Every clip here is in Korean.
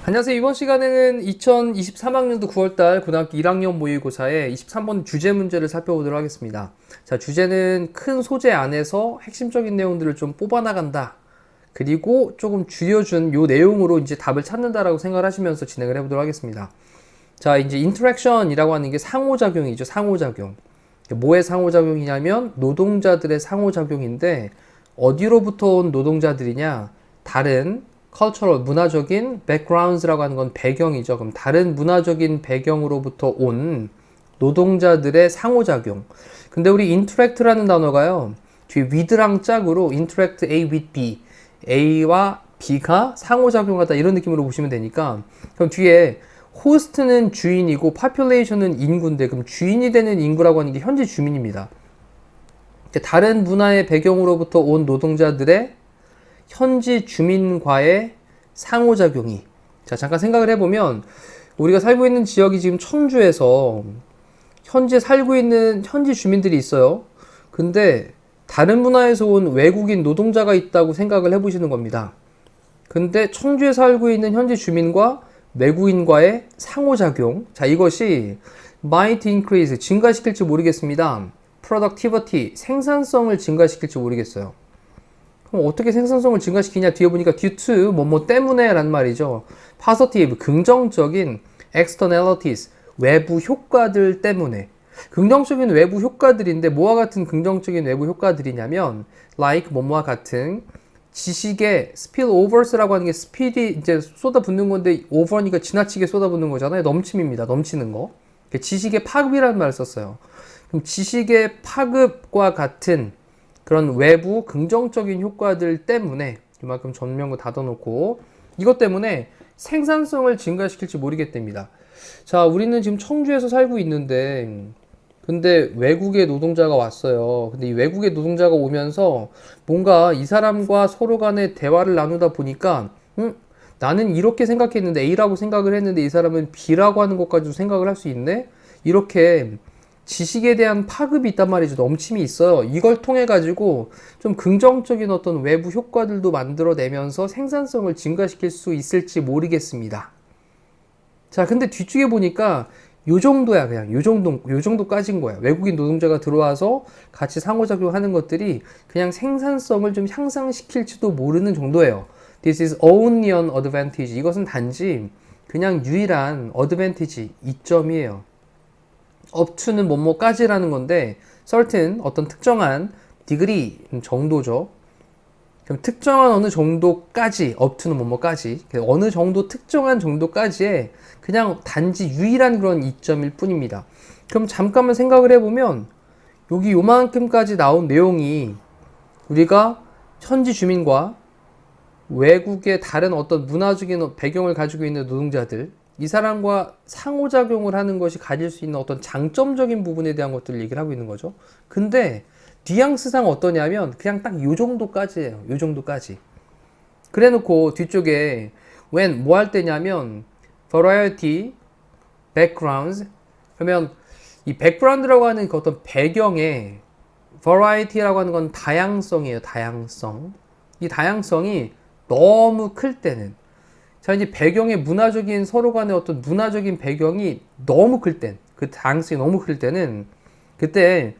안녕하세요. 이번 시간에는 2023학년도 9월달 고등학교 1학년 모의고사의 23번 주제 문제를 살펴보도록 하겠습니다. 자, 주제는 큰 소재 안에서 핵심적인 내용들을 좀 뽑아나간다. 그리고 조금 줄여준 요 내용으로 이제 답을 찾는다라고 생각을 하시면서 진행을 해보도록 하겠습니다. 자, 이제 인터랙션이라고 하는 게 상호작용이죠. 상호작용. 뭐의 상호작용이냐면 노동자들의 상호작용인데 어디로부터 온 노동자들이냐? 다른 cultural, 문화적인 backgrounds라고 하는 건 배경이죠. 그럼 다른 문화적인 배경으로부터 온 노동자들의 상호작용. 근데 우리 interact라는 단어가요. 뒤에 with랑 짝으로 interact A with B. A와 B가 상호작용하다 이런 느낌으로 보시면 되니까 그럼 뒤에 호스트는 주인이고 population은 인구인데 그럼 주인이 되는 인구라고 하는 게 현지 주민입니다. 다른 문화의 배경으로부터 온 노동자들의 현지 주민과의 상호작용이 자 잠깐 생각을 해보면 우리가 살고 있는 지역이 지금 청주에서 현재 살고 있는 현지 주민들이 있어요. 근데 다른 문화에서 온 외국인 노동자가 있다고 생각을 해보시는 겁니다. 근데 청주에 살고 있는 현지 주민과 외국인과의 상호작용 자 이것이 might increase 증가시킬지 모르겠습니다. productivity 생산성을 증가시킬지 모르겠어요. 그럼 어떻게 생산성을 증가시키냐 뒤에 보니까 due to 뭐뭐 때문에 란 말이죠. positive 긍정적인 externalities 외부 효과들 때문에 긍정적인 외부 효과들인데 뭐와 같은 긍정적인 외부 효과들이냐면 like 뭐뭐와 같은 지식의 spillovers라고 하는 게 스피디 이제 쏟아붓는 건데 over니까 지나치게 쏟아붓는 거잖아요. 넘침입니다. 넘치는 거. 지식의 파급이라는 말을 썼어요. 그럼 지식의 파급과 같은 그런 외부 긍정적인 효과들 때문에 이만큼 전면구 닫아놓고 이것 때문에 생산성을 증가시킬지 모르겠답니다. 자, 우리는 지금 청주에서 살고 있는데 근데 외국의 노동자가 왔어요. 근데 이 외국의 노동자가 오면서 뭔가 이 사람과 서로 간에 대화를 나누다 보니까 나는 이렇게 생각했는데 A라고 생각을 했는데 이 사람은 B라고 하는 것까지도 생각을 할 수 있네? 이렇게 지식에 대한 파급이 있단 말이죠. 넘침이 있어요. 이걸 통해 가지고 좀 긍정적인 어떤 외부 효과들도 만들어내면서 생산성을 증가시킬 수 있을지 모르겠습니다. 자, 근데 뒤쪽에 보니까 요 정도야. 그냥 요 정도까지인 거야. 외국인 노동자가 들어와서 같이 상호작용하는 것들이 그냥 생산성을 좀 향상시킬지도 모르는 정도예요. This is only an advantage. 이것은 단지 그냥 유일한 advantage, 이점이에요. up to는 뭐뭐까지라는 건데 certain 어떤 특정한 degree 정도죠. 그럼 특정한 어느 정도까지 up to는 뭐뭐까지 어느 정도 특정한 정도까지의 그냥 단지 유일한 그런 이점일 뿐입니다. 그럼 잠깐만 생각을 해보면 여기 요만큼까지 나온 내용이 우리가 현지 주민과 외국의 다른 어떤 문화적인 배경을 가지고 있는 노동자들 이 사람과 상호작용을 하는 것이 가질 수 있는 어떤 장점적인 부분에 대한 것들을 얘기를 하고 있는 거죠. 근데 뉘앙스상 어떠냐면 그냥 딱 요 정도까지예요. 요 정도까지. 그래 놓고 뒤쪽에 when 뭐 할 때냐면 variety, backgrounds 그러면 이 background라고 하는 그 어떤 배경에 variety라고 하는 건 다양성이에요. 다양성. 이 다양성이 너무 클 때는 자, 이제 배경의 문화적인 서로 간의 어떤 문화적인 배경이 너무 클 땐, 그 다양성이 너무 클 때는 그때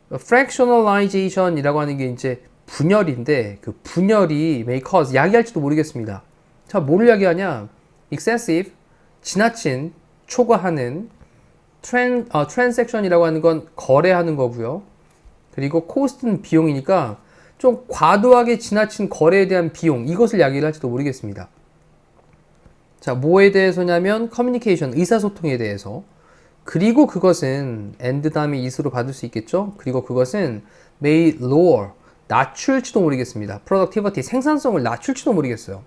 fractionalization이라고 하는 게 이제 분열인데 그 분열이 may cause 야기할지도 모르겠습니다. 자, 뭐를 야기하냐? excessive, 지나친, 초과하는 transaction이라고 하는 건 거래하는 거고요. 그리고 cost는 비용이니까 좀 과도하게 지나친 거래에 대한 비용 이것을 야기를 할지도 모르겠습니다. 자, 뭐에 대해서냐면 커뮤니케이션, 의사소통에 대해서 그리고 그것은 and 다음에 is로 받을 수 있겠죠? 그리고 그것은 may lower, 낮출지도 모르겠습니다. productivity, 생산성을 낮출지도 모르겠어요.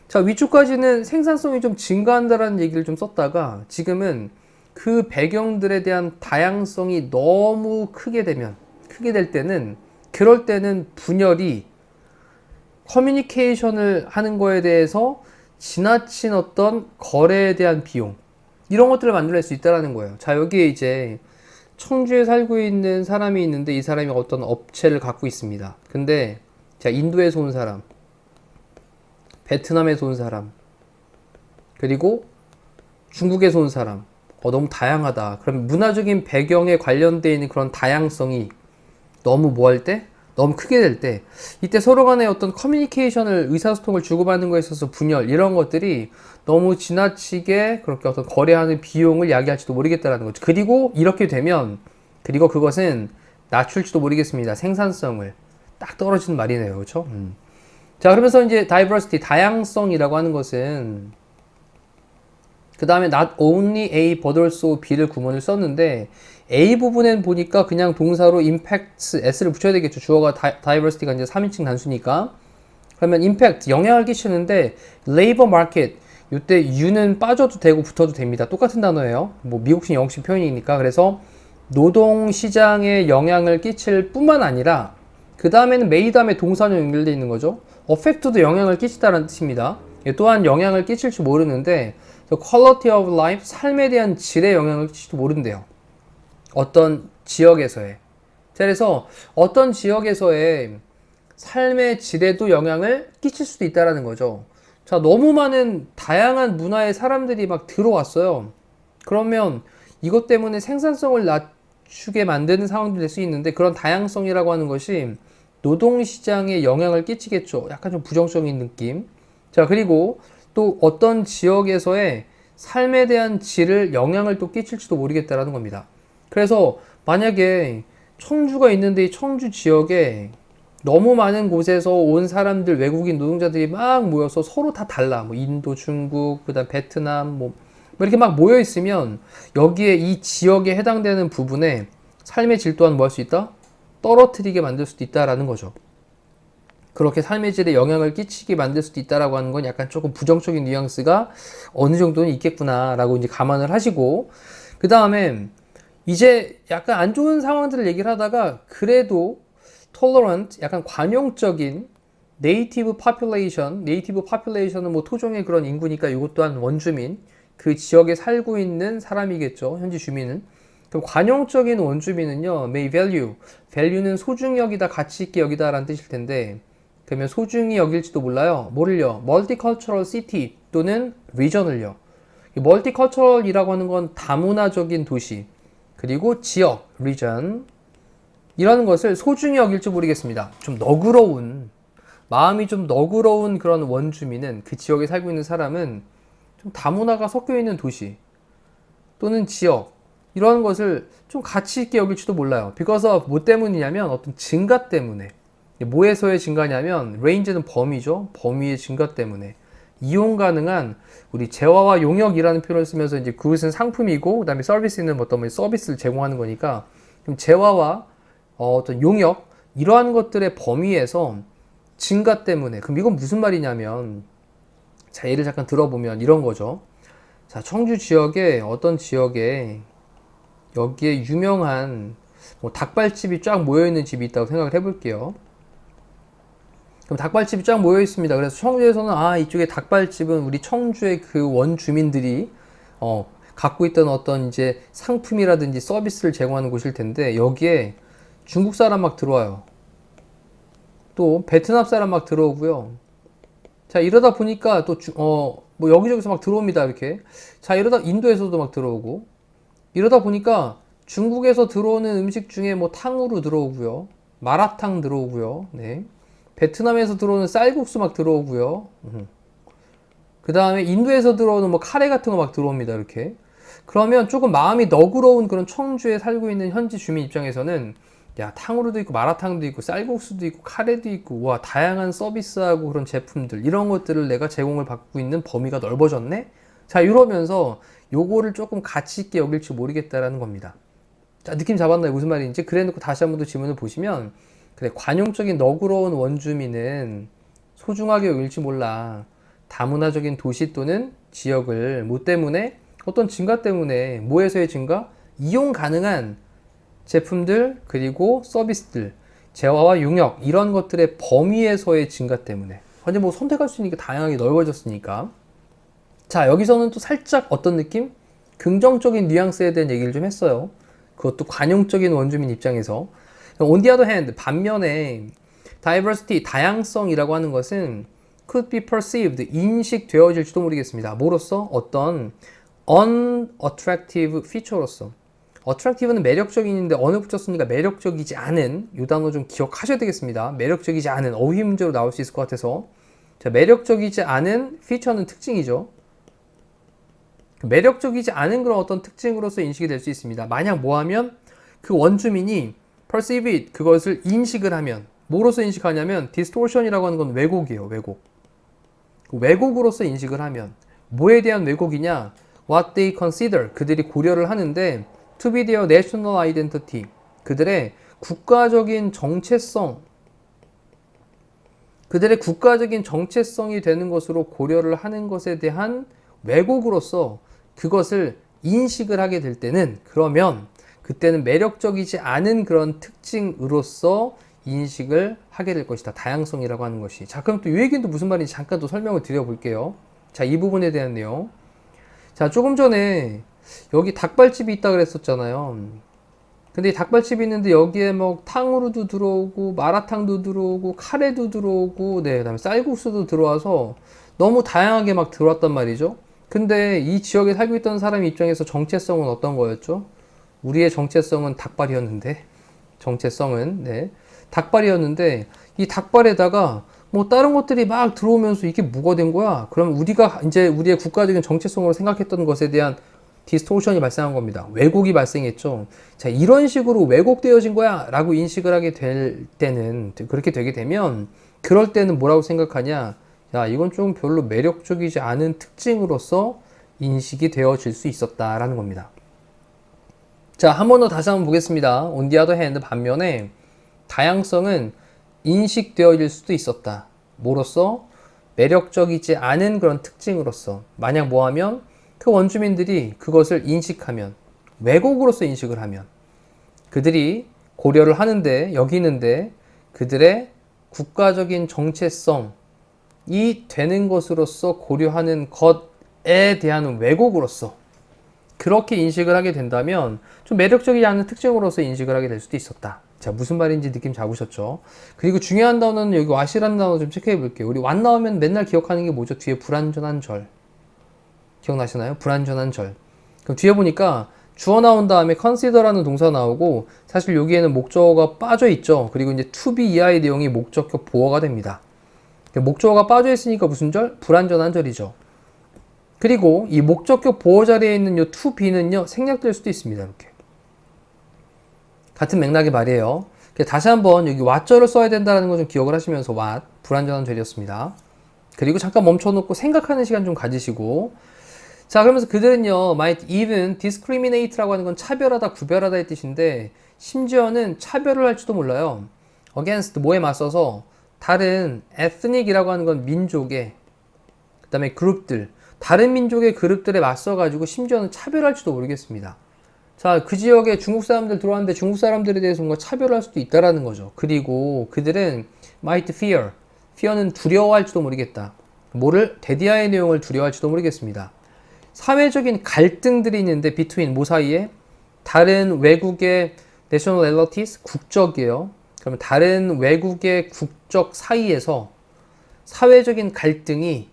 자, 위쪽까지는 생산성이 좀 증가한다라는 얘기를 좀 썼다가 지금은 그 배경들에 대한 다양성이 너무 크게 될 때는 그럴 때는 분열이 커뮤니케이션을 하는 거에 대해서 지나친 어떤 거래에 대한 비용 이런 것들을 만들어낼 수 있다는 거예요. 자, 여기에 이제 청주에 살고 있는 사람이 있는데 이 사람이 어떤 업체를 갖고 있습니다. 근데 자, 인도에서 온 사람, 베트남에서 온 사람, 그리고 중국에서 온 사람, 너무 다양하다. 그럼 문화적인 배경에 관련되어 있는 그런 다양성이 너무 뭐 할 때? 너무 크게 될 때, 이때 서로 간에 어떤 커뮤니케이션을, 의사소통을 주고받는 거에 있어서 분열, 이런 것들이 너무 지나치게 그렇게 어떤 거래하는 비용을 야기할지도 모르겠다라는 거죠. 그리고 이렇게 되면, 그리고 그것은 낮출지도 모르겠습니다. 생산성을. 딱 떨어지는 말이네요. 그렇죠? 자, 그러면서 이제 diversity, 다양성이라고 하는 것은 그 다음에 not only A but also B를 구문을 썼는데 A 부분엔 보니까 그냥 동사로 impact, s를 붙여야 되겠죠. 주어가 diversity가 이제 3인칭 단수니까. 그러면 impact, 영향을 끼치는데 labor market, 이때 U는 빠져도 되고 붙어도 됩니다. 똑같은 단어예요. 뭐 미국식, 영국식 표현이니까. 그래서 노동시장에 영향을 끼칠 뿐만 아니라 그 다음에는 may 다음에 동사로 연결되어 있는 거죠. affect도 영향을 끼치다라는 뜻입니다. 또한 영향을 끼칠지 모르는데 quality of life, 삶에 대한 질에 영향을 끼칠지도 모른대요. 어떤 지역에서의. 그래서 어떤 지역에서의 삶의 질에도 영향을 끼칠 수도 있다라는 거죠. 자, 너무 많은 다양한 문화의 사람들이 막 들어왔어요. 그러면 이것 때문에 생산성을 낮추게 만드는 상황도 될 수 있는데 그런 다양성이라고 하는 것이 노동시장에 영향을 끼치겠죠. 약간 좀 부정적인 느낌. 자, 그리고 또 어떤 지역에서의 삶에 대한 질을 영향을 또 끼칠지도 모르겠다라는 겁니다. 그래서 만약에 청주가 있는데 이 청주 지역에 너무 많은 곳에서 온 사람들, 외국인 노동자들이 막 모여서 서로 다 달라. 뭐 인도, 중국, 그다음 베트남, 뭐 이렇게 막 모여 있으면 여기에 이 지역에 해당되는 부분에 삶의 질 또한 뭐 할 수 있다? 떨어뜨리게 만들 수도 있다라는 거죠. 그렇게 삶의 질에 영향을 끼치게 만들 수도 있다라고 하는 건 약간 조금 부정적인 뉘앙스가 어느 정도는 있겠구나라고 이제 감안을 하시고, 그 다음에 이제 약간 안 좋은 상황들을 얘기를 하다가 그래도 tolerant, 약간 관용적인 native population은 뭐 토종의 그런 인구니까 이것 또한 원주민, 그 지역에 살고 있는 사람이겠죠. 현지 주민은. 그럼 관용적인 원주민은요, may value는 소중히 여기다, 가치 있게 여기다 라는 뜻일 텐데, 그러면 소중히 여길지도 몰라요. 뭐를요? multicultural city 또는 region을요. multicultural이라고 하는 건 다문화적인 도시, 그리고 지역, region, 이라는 것을 소중히 여길지 모르겠습니다. 좀 너그러운, 마음이 좀 너그러운 그런 원주민은, 그 지역에 살고 있는 사람은 좀 다문화가 섞여 있는 도시 또는 지역, 이런 것을 좀 가치 있게 여길지도 몰라요. because of 뭐 때문이냐면 어떤 증가 때문에. 뭐에서의 증가냐면 range는 범위죠. 범위의 증가 때문에 이용 가능한, 우리 재화와 용역이라는 표현을 쓰면서 이제 그것은 상품이고 그다음에 서비스는 어떤 서비스를 제공하는 거니까, 그럼 재화와 어떤 용역, 이러한 것들의 범위에서 증가 때문에. 그럼 이건 무슨 말이냐면, 자, 예를 잠깐 들어보면 이런 거죠. 자, 청주 지역에 어떤 지역에 여기에 유명한 뭐 닭발집이 쫙 모여있는 집이 있다고 생각을 해볼게요. 그럼 닭발집이 쫙 모여 있습니다. 그래서 청주에서는 이쪽에 닭발집은 우리 청주의 그 원주민들이 갖고 있던 어떤 이제 상품이라든지 서비스를 제공하는 곳일 텐데, 여기에 중국 사람 막 들어와요. 또 베트남 사람 막 들어오고요. 자, 이러다 보니까 또 뭐 여기저기서 막 들어옵니다. 이렇게. 자, 이러다 인도에서도 막 들어오고, 이러다 보니까 중국에서 들어오는 음식 중에 뭐 탕후루 들어오고요, 마라탕 들어오고요, 네. 베트남에서 들어오는 쌀국수 막 들어오고요. 그 다음에 인도에서 들어오는 뭐 카레 같은 거 막 들어옵니다. 이렇게. 그러면 조금 마음이 너그러운 그런 청주에 살고 있는 현지 주민 입장에서는, 야, 탕후루도 있고 마라탕도 있고 쌀국수도 있고 카레도 있고, 와, 다양한 서비스하고 그런 제품들, 이런 것들을 내가 제공을 받고 있는 범위가 넓어졌네? 자, 이러면서 요거를 조금 가치 있게 여길지 모르겠다라는 겁니다. 자, 느낌 잡았나요? 무슨 말인지? 그래 놓고 다시 한 번 더 지문을 보시면, 그래, 관용적인 너그러운 원주민은 소중하게 여길지 몰라. 다문화적인 도시 또는 지역을 뭐 때문에? 어떤 증가 때문에. 뭐에서의 증가? 이용 가능한 제품들, 그리고 서비스들, 재화와 용역, 이런 것들의 범위에서의 증가 때문에. 완전 뭐 선택할 수 있는 게 다양하게 넓어졌으니까. 자, 여기서는 또 살짝 어떤 느낌? 긍정적인 뉘앙스에 대한 얘기를 좀 했어요. 그것도 관용적인 원주민 입장에서. On the other hand, 반면에 diversity, 다양성이라고 하는 것은 could be perceived, 인식되어질지도 모르겠습니다. 뭐로써? 어떤 unattractive feature로서. attractive는 매력적인인데 어느 붙였으니까 매력적이지 않은, 이 단어 좀 기억하셔야 되겠습니다. 매력적이지 않은, 어휘 문제로 나올 수 있을 것 같아서. 자, 매력적이지 않은 feature는 특징이죠. 매력적이지 않은 그런 어떤 특징으로서 인식이 될 수 있습니다. 만약 뭐 하면 그 원주민이 perceive it, 그것을 인식을 하면, 뭐로서 인식하냐면 distortion이라고 하는 건 왜곡이에요. 왜곡. 왜곡으로서 인식을 하면 뭐에 대한 왜곡이냐? What they consider, 그들이 고려를 하는데 to be their national identity, 그들의 국가적인 정체성, 그들의 국가적인 정체성이 되는 것으로 고려를 하는 것에 대한 왜곡으로서 그것을 인식을 하게 될 때는, 그러면 그때는 매력적이지 않은 그런 특징으로서 인식을 하게 될 것이다. 다양성이라고 하는 것이. 자, 그럼 또 이 얘기는 또 무슨 말인지 잠깐 또 설명을 드려볼게요. 자, 이 부분에 대한 내용. 자, 조금 전에 여기 닭발집이 있다 그랬었잖아요. 근데 이 닭발집이 있는데 여기에 뭐 탕후루도 들어오고 마라탕도 들어오고 카레도 들어오고, 네, 그다음에 쌀국수도 들어와서 너무 다양하게 막 들어왔단 말이죠. 근데 이 지역에 살고 있던 사람 입장에서 정체성은 어떤 거였죠? 우리의 정체성은 닭발이었는데, 정체성은, 네, 닭발이었는데 이 닭발에다가 뭐 다른 것들이 막 들어오면서 이게 뭐가 된 거야? 그럼 우리가 이제 우리의 국가적인 정체성으로 생각했던 것에 대한 디스토션이 발생한 겁니다. 왜곡이 발생했죠. 자, 이런 식으로 왜곡되어진 거야 라고 인식을 하게 될 때는, 그렇게 되게 되면, 그럴 때는 뭐라고 생각하냐? 야, 이건 좀 별로 매력적이지 않은 특징으로서 인식이 되어질 수 있었다라는 겁니다. 자, 한 번 더 다시 한번 보겠습니다. On the other hand, 반면에 다양성은 인식되어질 수도 있었다. 뭐로써? 매력적이지 않은 그런 특징으로서. 만약 뭐 하면 그 원주민들이 그것을 인식하면, 왜곡으로서 인식을 하면, 그들이 고려를 하는데, 여기는데 그들의 국가적인 정체성이 되는 것으로서 고려하는 것에 대한 왜곡으로서 그렇게 인식을 하게 된다면 좀 매력적이지 않은 특징으로서 인식을 하게 될 수도 있었다. 자, 무슨 말인지 느낌 잡으셨죠? 그리고 중요한 단어는 여기 what이라는 단어 좀 체크해 볼게요. 우리 what 나오면 맨날 기억하는 게 뭐죠? 뒤에 불완전한 절. 기억나시나요? 불완전한 절. 그럼 뒤에 보니까 주어 나온 다음에 consider라는 동사 나오고, 사실 여기에는 목적어가 빠져 있죠. 그리고 이제 to be 이하의 내용이 목적격 보어가 됩니다. 목적어가 빠져 있으니까 무슨 절? 불완전한 절이죠. 그리고 이 목적격 보어 자리에 있는 요 to be는요, 생략될 수도 있습니다. 이렇게. 같은 맥락의 말이에요. 다시 한번 여기 what절을 써야 된다는 거 좀 기억을 하시면서 what, 불완전한 절이었습니다. 그리고 잠깐 멈춰놓고 생각하는 시간 좀 가지시고, 자, 그러면서 그들은요, might even discriminate라고 하는 건 차별하다, 구별하다의 뜻인데, 심지어는 차별을 할지도 몰라요. against, 뭐에 맞서서, 다른 ethnic이라고 하는 건 민족의, 그 다음에 그룹들, 다른 민족의 그룹들에 맞서가지고 심지어는 차별할지도 모르겠습니다. 자, 그 지역에 중국 사람들 들어왔는데 중국 사람들에 대해서 뭔가 차별할 수도 있다라는 거죠. 그리고 그들은 might fear, fear는 두려워할지도 모르겠다. 뭐를? 데디아의 내용을 두려워할지도 모르겠습니다. 사회적인 갈등들이 있는데 between, 뭐 사이에? 다른 외국의 nationalities, 국적이에요. 그러면 다른 외국의 국적 사이에서 사회적인 갈등이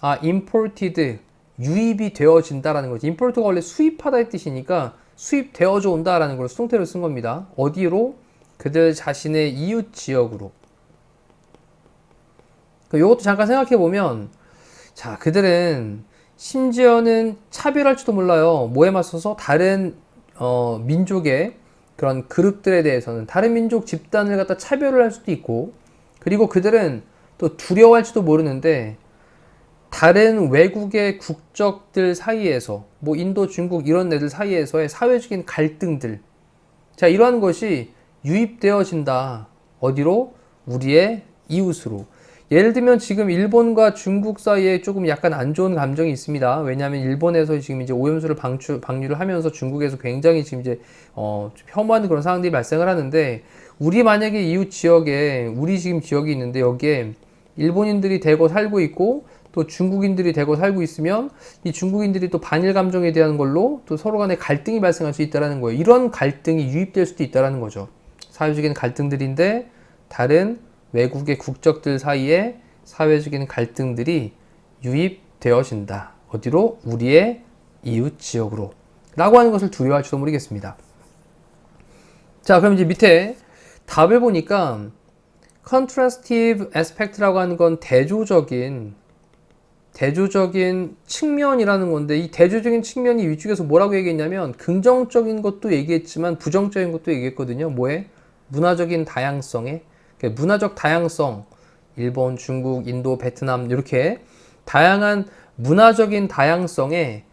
imported, 유입이 되어진다라는 거죠. import가 원래 수입하다의 뜻이니까 수입되어져 온다라는 걸 수동태로 쓴 겁니다. 어디로? 그들 자신의 이웃 지역으로. 이것도 잠깐 생각해 보면, 자, 그들은 심지어는 차별할지도 몰라요. 뭐에 맞서서? 다른 민족의 그런 그룹들에 대해서는, 다른 민족 집단을 갖다 차별을 할 수도 있고, 그리고 그들은 또 두려워할지도 모르는데 다른 외국의 국적들 사이에서, 뭐 인도, 중국 이런 애들 사이에서의 사회적인 갈등들, 자, 이러한 것이 유입되어진다. 어디로? 우리의 이웃으로. 예를 들면 지금 일본과 중국 사이에 조금 약간 안 좋은 감정이 있습니다. 왜냐하면 일본에서 지금 이제 오염수를 방류를 하면서 중국에서 굉장히 지금 이제 혐오하는 그런 상황들이 발생을 하는데, 우리 만약에 이웃 지역에, 우리 지금 지역이 있는데 여기에 일본인들이 대거 살고 있고, 또 또 중국인들이 되고 살고 있으면 이 중국인들이 또 반일 감정에 대한 걸로 또 서로 간에 갈등이 발생할 수 있다는 거예요. 이런 갈등이 유입될 수도 있다는 거죠. 사회적인 갈등들인데 다른 외국의 국적들 사이에 사회적인 갈등들이 유입되어진다. 어디로? 우리의 이웃 지역으로. 라고 하는 것을 두려워할지도 모르겠습니다. 자, 그럼 이제 밑에 답을 보니까 contrastive aspect라고 하는 건 대조적인 측면이라는 건데, 이 대조적인 측면이 위쪽에서 뭐라고 얘기했냐면 긍정적인 것도 얘기했지만 부정적인 것도 얘기했거든요. 뭐에? 문화적인 다양성에. 그러니까 문화적 다양성, 일본, 중국, 인도, 베트남 이렇게 다양한 문화적인 다양성에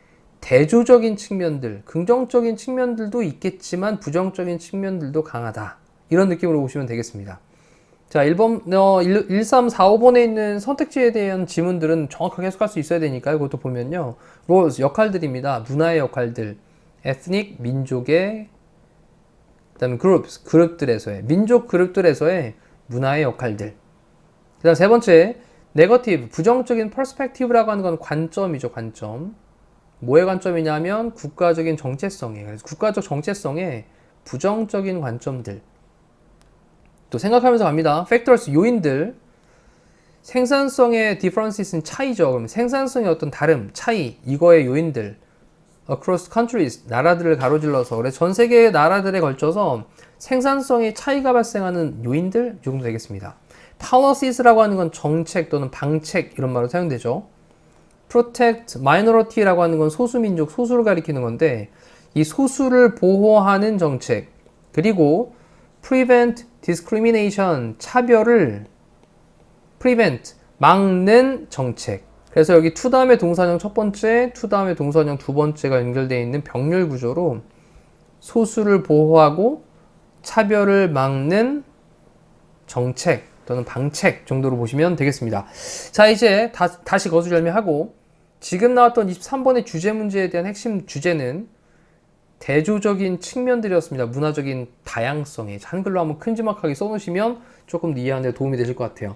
대조적인 측면들, 긍정적인 측면들도 있겠지만 부정적인 측면들도 강하다. 이런 느낌으로 보시면 되겠습니다. 자, 1345번에 있는 선택지에 대한 지문들은 정확하게 해석할 수 있어야 되니까요. 그것도 보면요. roles, 역할들입니다. 문화의 역할들. ethnic, 민족의, 그 다음에 groups, 그룹들에서의, 민족 그룹들에서의 문화의 역할들. 그 다음 세 번째, negative, 부정적인 perspective라고 하는 건 관점이죠, 관점. 뭐의 관점이냐면 국가적인 정체성이에요. 그래서 국가적 정체성의 부정적인 관점들. 또 생각하면서 갑니다. factors, 요인들. 생산성의 differences는 차이죠. 그럼 생산성의 어떤 다름, 차이, 이거의 요인들. across countries, 나라들을 가로질러서. 그래서 전 세계의 나라들에 걸쳐서 생산성의 차이가 발생하는 요인들, 이 정도 되겠습니다. policies,라고 하는 건 정책 또는 방책, 이런 말로 사용되죠. protect minority라고 하는 건 소수민족, 소수를 가리키는 건데, 이 소수를 보호하는 정책, 그리고 prevent discrimination, 차별을 prevent, 막는 정책. 그래서 여기 to 다음에 동사형 첫 번째, to 다음에 동사형 두 번째가 연결되어 있는 병렬 구조로 소수를 보호하고 차별을 막는 정책 또는 방책 정도로 보시면 되겠습니다. 자, 이제 다시 거두절미하고 지금 나왔던 23번의 주제 문제에 대한 핵심 주제는 대조적인 측면들이었습니다. 문화적인 다양성에. 한글로 한번 큼지막하게 써놓으시면 조금 더 이해하는 데 도움이 되실 것 같아요.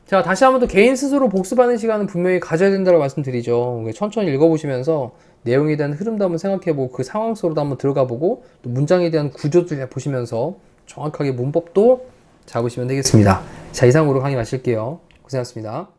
자, 다시 한번 더 개인 스스로 복습하는 시간은 분명히 가져야 된다고 말씀드리죠. 천천히 읽어보시면서 내용에 대한 흐름도 한번 생각해보고 그 상황 속으로도 한번 들어가보고 또 문장에 대한 구조도 보시면서 정확하게 문법도 잡으시면 되겠습니다. 자, 이상으로 강의 마칠게요. 고생하셨습니다.